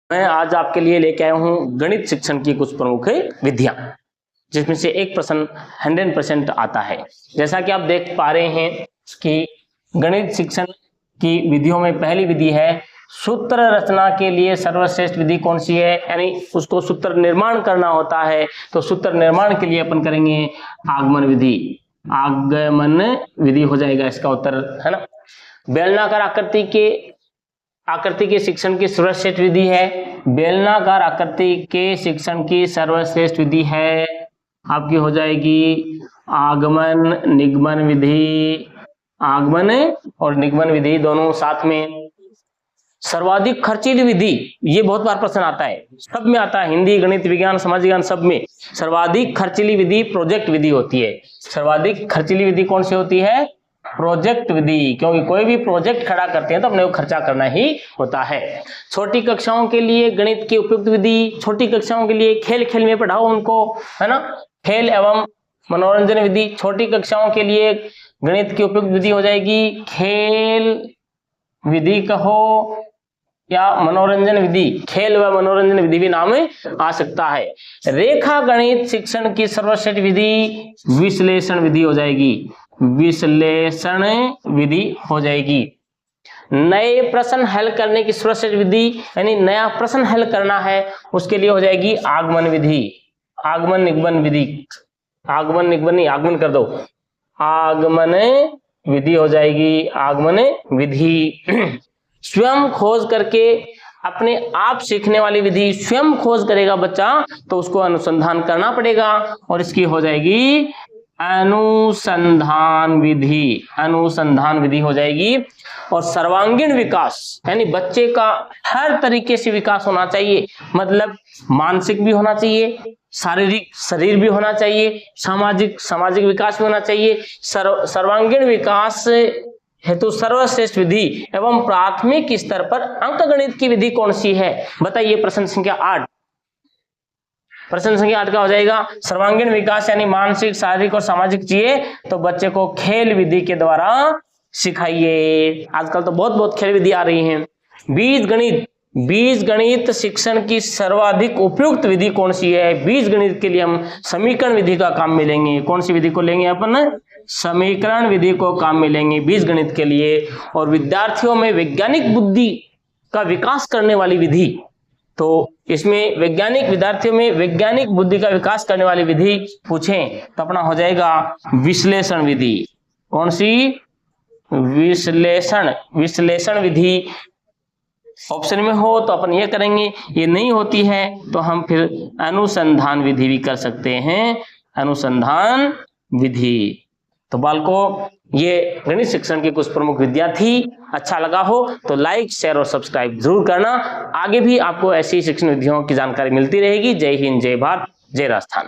मैं आज आपके लिए लेके आया हूं गणित शिक्षण की कुछ प्रमुख विधियां, जिसमें से एक प्रश्न 100% आता है। जैसा कि आप देख पा रहे हैं कि गणित शिक्षण की विधियों में पहली विधि है सूत्र रचना के लिए सर्वश्रेष्ठ विधि कौन सी है, यानी उसको सूत्र निर्माण करना होता है। तो सूत्र निर्माण के लिए अपन करेंगे आगमन विधि। आगमन विधि हो जाएगा इसका उत्तर, है ना। बेलनाकार आकृति के शिक्षण की सर्वश्रेष्ठ विधि है। बेलनाकार आकृति के शिक्षण की सर्वश्रेष्ठ विधि है आपकी हो जाएगी आगमन निगमन विधि। आगमन और निगमन विधि दोनों साथ में। सर्वाधिक खर्चीली विधि, ये बहुत बार प्रश्न आता है, सब में आता है, हिंदी, गणित, विज्ञान, समाज विज्ञान सब में। सर्वाधिक खर्चीली विधि प्रोजेक्ट विधि होती है। सर्वाधिक खर्चीली विधि कौन सी होती है? प्रोजेक्ट विधि, क्योंकि कोई भी प्रोजेक्ट खड़ा करते हैं तो अपने को खर्चा करना ही होता है। छोटी कक्षाओं के लिए गणित की उपयुक्त विधि, छोटी कक्षाओं के लिए खेल खेल में पढ़ाओ उनको, है ना। खेल एवं मनोरंजन विधि, छोटी कक्षाओं के लिए गणित की उपयुक्त विधि हो जाएगी खेल विधि कहो या मनोरंजन विधि, खेल व मनोरंजन विधि भी नाम आ सकता है। रेखा गणित शिक्षण की सर्वश्रेष्ठ विधि विश्लेषण विधि हो जाएगी। विश्लेषण विधि हो जाएगी। नए प्रश्न हल करने की सर्वश्रेष्ठ विधि, यानी नया प्रश्न हल करना है उसके लिए हो जाएगी आगमन विधि। आगमन निगमन विधि, आगमन निगमन नहीं, आगमन कर दो, आगमन विधि हो जाएगी आगमन विधि। स्वयं खोज करके अपने आप सीखने वाली विधि, स्वयं खोज करेगा बच्चा तो उसको अनुसंधान करना पड़ेगा और इसकी हो जाएगी अनुसंधान विधि। अनुसंधान विधि हो जाएगी। और सर्वांगीण विकास, यानी बच्चे का हर तरीके से विकास होना चाहिए, मतलब मानसिक भी होना चाहिए, शारीरिक शरीर भी होना चाहिए, सामाजिक विकास भी होना चाहिए। सर्वांगीण विकास हेतु सर्वश्रेष्ठ विधि एवं प्राथमिक स्तर पर अंकगणित की विधि कौन सी है? बताइए। प्रश्न संख्या 8। प्रश्न संख्या 8 का हो जाएगा सर्वांगीण विकास, यानी मानसिक, शारीरिक और सामाजिक चाहिए तो बच्चे को खेल विधि के द्वारा सिखाइए। आजकल तो बहुत खेल विधि आ रही हैं। बीज गणित शिक्षण की सर्वाधिक उपयुक्त विधि कौन सी है? बीज गणित के लिए हम समीकरण विधि का काम में लेंगे। कौन सी विधि को लेंगे अपन? समीकरण विधि को काम में लेंगे बीज गणित के लिए। और विद्यार्थियों में वैज्ञानिक बुद्धि का विकास करने वाली विधि, तो इसमें विद्यार्थियों में वैज्ञानिक बुद्धि का विकास करने वाली विधि पूछें तो अपना हो जाएगा विश्लेषण विधि। कौन सी? विश्लेषण विधि ऑप्शन में हो तो अपन ये करेंगे, ये नहीं होती है तो हम फिर अनुसंधान विधि भी कर सकते हैं। अनुसंधान विधि। तो बालकों, ये गणित शिक्षण की कुछ प्रमुख विधियां थी। अच्छा लगा हो तो लाइक, शेयर और सब्सक्राइब जरूर करना। आगे भी आपको ऐसी शिक्षण विधियों की जानकारी मिलती रहेगी। जय हिंद, जय भारत, जय राजस्थान।